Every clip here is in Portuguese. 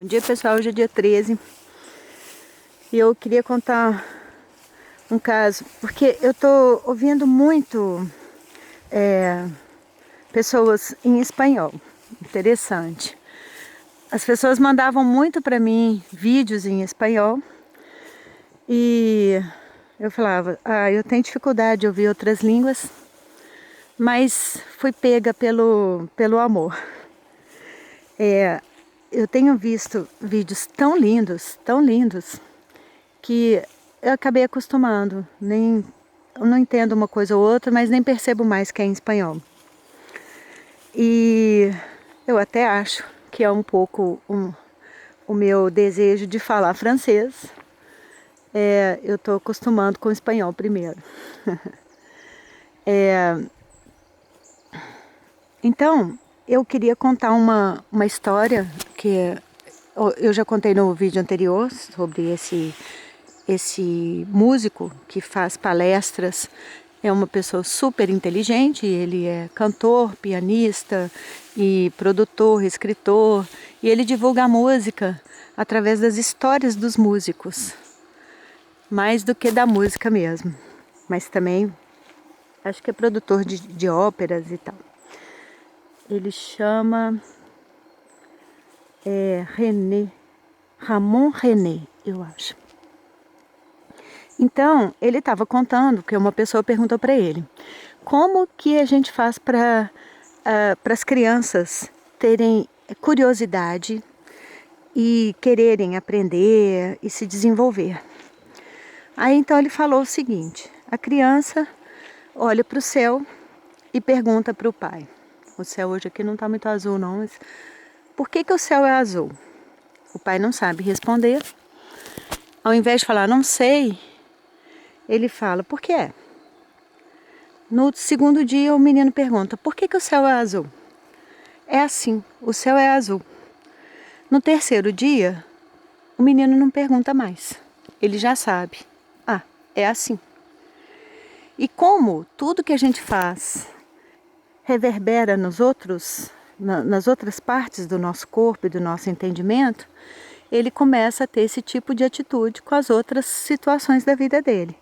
Bom dia, pessoal, hoje é dia 13 e eu queria contar um caso, porque eu tô ouvindo muito pessoas em espanhol. Interessante. As pessoas mandavam muito para mim vídeos em espanhol e eu falava, eu tenho dificuldade de ouvir outras línguas, mas fui pega pelo amor. Eu tenho visto vídeos tão lindos, que eu acabei acostumando. Eu não entendo uma coisa ou outra, mas nem percebo mais que é em espanhol. E eu até acho que é um pouco o meu desejo de falar francês. Eu estou acostumando com o espanhol primeiro. Então, eu queria contar uma história que eu já contei no vídeo anterior sobre esse músico que faz palestras. É uma pessoa super inteligente, ele é cantor, pianista e produtor, escritor, e ele divulga a música através das histórias dos músicos, mais do que da música mesmo, mas também acho que é produtor de óperas e tal. Ele chama Ramon René, eu acho. Então, ele estava contando que uma pessoa perguntou para ele: como que a gente faz para as crianças terem curiosidade e quererem aprender e se desenvolver? Aí então ele falou o seguinte: a criança olha para o céu e pergunta para o pai. O céu hoje aqui não está muito azul não, mas por que o céu é azul? O pai não sabe responder. Ao invés de falar não sei, ele fala por que é? No segundo dia o menino pergunta, por que o céu é azul? É assim, o céu é azul. No terceiro dia, o menino não pergunta mais. Ele já sabe. É assim. E como tudo que a gente faz reverbera nas outras partes do nosso corpo e do nosso entendimento, ele começa a ter esse tipo de atitude com as outras situações da vida dele.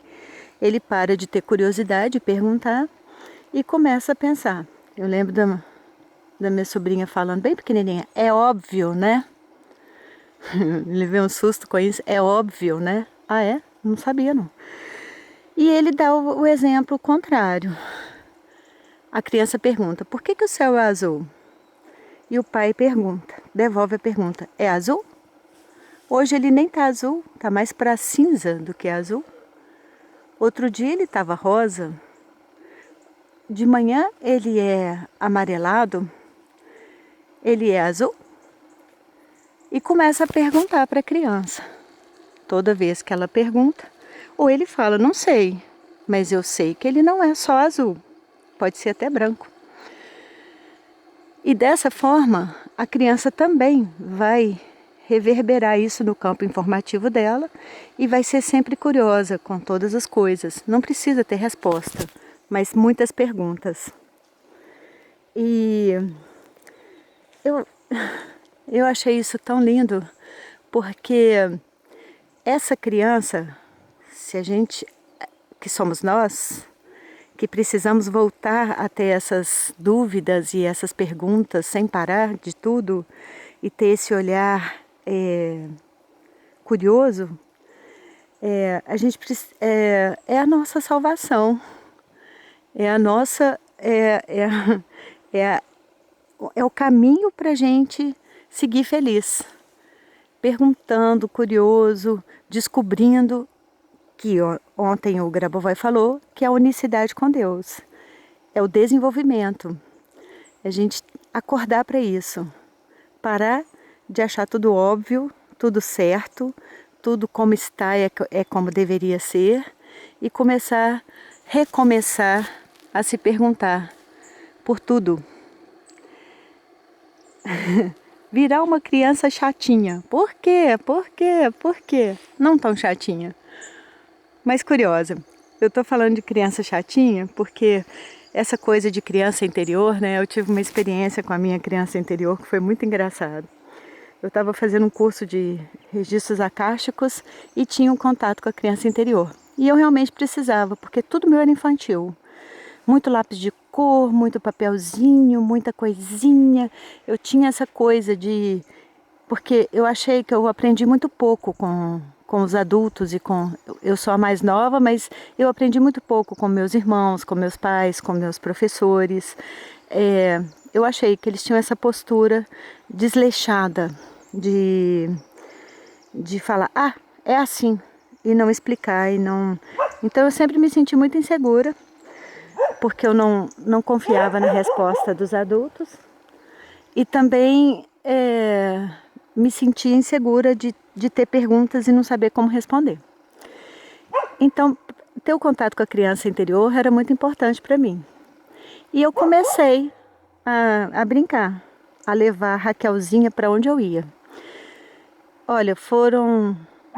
Ele para de ter curiosidade de perguntar e começa a pensar. Eu lembro da minha sobrinha falando bem pequenininha, é óbvio, né? Levei um susto com isso, é óbvio, né? Ah, é? Não sabia, não. E ele dá o exemplo contrário. A criança pergunta, por que o céu é azul? E o pai pergunta, devolve a pergunta, é azul? Hoje ele nem está azul, está mais para cinza do que azul. Outro dia ele estava rosa. De manhã ele é amarelado. Ele é azul? E começa a perguntar para a criança. Toda vez que ela pergunta, ou ele fala, não sei, mas eu sei que ele não é só azul. Pode ser até branco. E dessa forma, a criança também vai reverberar isso no campo informativo dela e vai ser sempre curiosa com todas as coisas. Não precisa ter resposta, mas muitas perguntas. E eu achei isso tão lindo, porque essa criança, se a gente, que somos nós, que precisamos voltar a ter essas dúvidas e essas perguntas sem parar de tudo e ter esse olhar curioso, a gente é a nossa salvação, é a nossa é o caminho para a gente seguir feliz, perguntando, curioso, descobrindo que ontem o Grabovoi falou que é a unicidade com Deus, é o desenvolvimento, a gente acordar para isso, parar de achar tudo óbvio, tudo certo, tudo como está é como deveria ser e recomeçar a se perguntar por tudo. Virar uma criança chatinha. Por quê? Por quê? Por quê? Não tão chatinha, mas curiosa. Eu estou falando de criança chatinha porque essa coisa de criança interior, né? Eu tive uma experiência com a minha criança interior que foi muito engraçado. eu estava fazendo um curso de registros acásticos e tinha um contato com a criança interior. E eu realmente precisava, porque tudo meu era infantil. Muito lápis de cor, muito papelzinho, muita coisinha. Eu tinha essa coisa de... Porque eu achei que eu aprendi muito pouco com os adultos e com... Eu sou a mais nova, mas eu aprendi muito pouco com meus irmãos, com meus pais, com meus professores. Eu achei que eles tinham essa postura desleixada de falar, ah, é assim, e não explicar, e não... Então eu sempre me senti muito insegura, porque eu não confiava na resposta dos adultos, e também me sentia insegura de ter perguntas e não saber como responder. Então, ter o contato com a criança interior era muito importante para mim. E eu comecei a brincar, a levar a Raquelzinha para onde eu ia. Olha,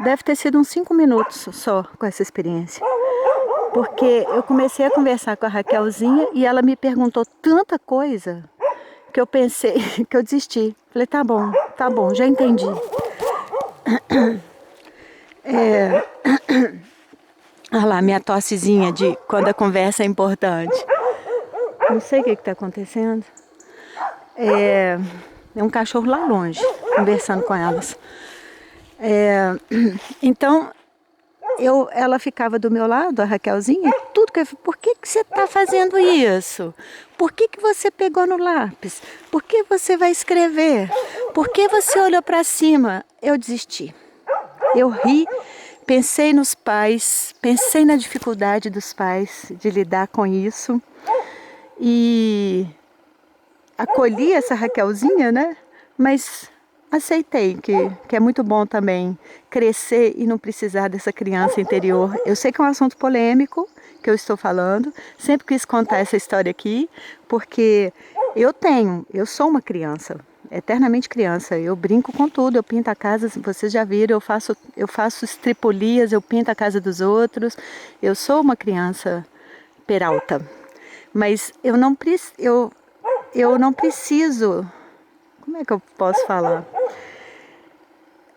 deve ter sido uns 5 minutos só com essa experiência. Porque eu comecei a conversar com a Raquelzinha e ela me perguntou tanta coisa que eu pensei, que eu desisti. Falei, tá bom, já entendi. Olha lá, minha tossezinha de quando a conversa é importante. Não sei o que está acontecendo. É um cachorro lá longe, conversando com elas. Então, ela ficava do meu lado, a Raquelzinha, e tudo que eu falei, por que você está fazendo isso? Por que você pegou no lápis? Por que você vai escrever? Por que você olhou para cima? Eu desisti. Eu ri, pensei nos pais, pensei na dificuldade dos pais de lidar com isso e acolhi essa Raquelzinha, né? Mas aceitei que é muito bom também crescer e não precisar dessa criança interior. Eu sei que é um assunto polêmico que eu estou falando, sempre quis contar essa história aqui, porque eu sou uma criança, eternamente criança. Eu brinco com tudo, eu pinto a casa, vocês já viram, eu faço estripolias, eu pinto a casa dos outros. Eu sou uma criança peralta, mas eu não preciso, como é que eu posso falar?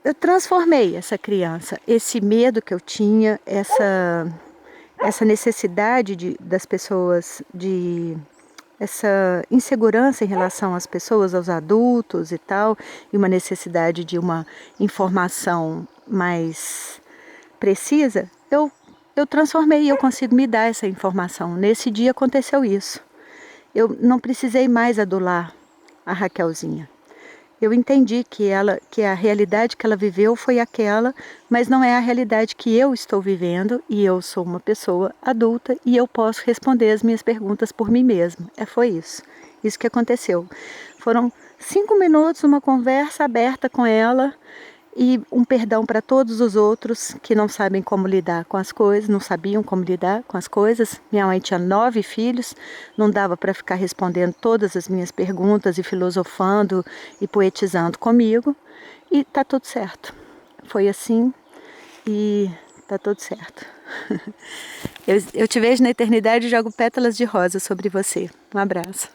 Eu transformei essa criança, esse medo que eu tinha, essa necessidade das pessoas, essa insegurança em relação às pessoas, aos adultos e tal, e uma necessidade de uma informação mais precisa, eu transformei e eu consigo me dar essa informação. Nesse dia aconteceu isso. Eu não precisei mais adular a Raquelzinha. Eu entendi que a realidade que ela viveu foi aquela, mas não é a realidade que eu estou vivendo, e eu sou uma pessoa adulta e eu posso responder as minhas perguntas por mim mesma. Foi isso que aconteceu. Foram 5 minutos, uma conversa aberta com ela e um perdão para todos os outros que não sabem como lidar com as coisas, não sabiam como lidar com as coisas. Minha mãe tinha 9 filhos, não dava para ficar respondendo todas as minhas perguntas e filosofando e poetizando comigo. E tá tudo certo. Foi assim e tá tudo certo. Eu te vejo na eternidade e jogo pétalas de rosa sobre você. Um abraço.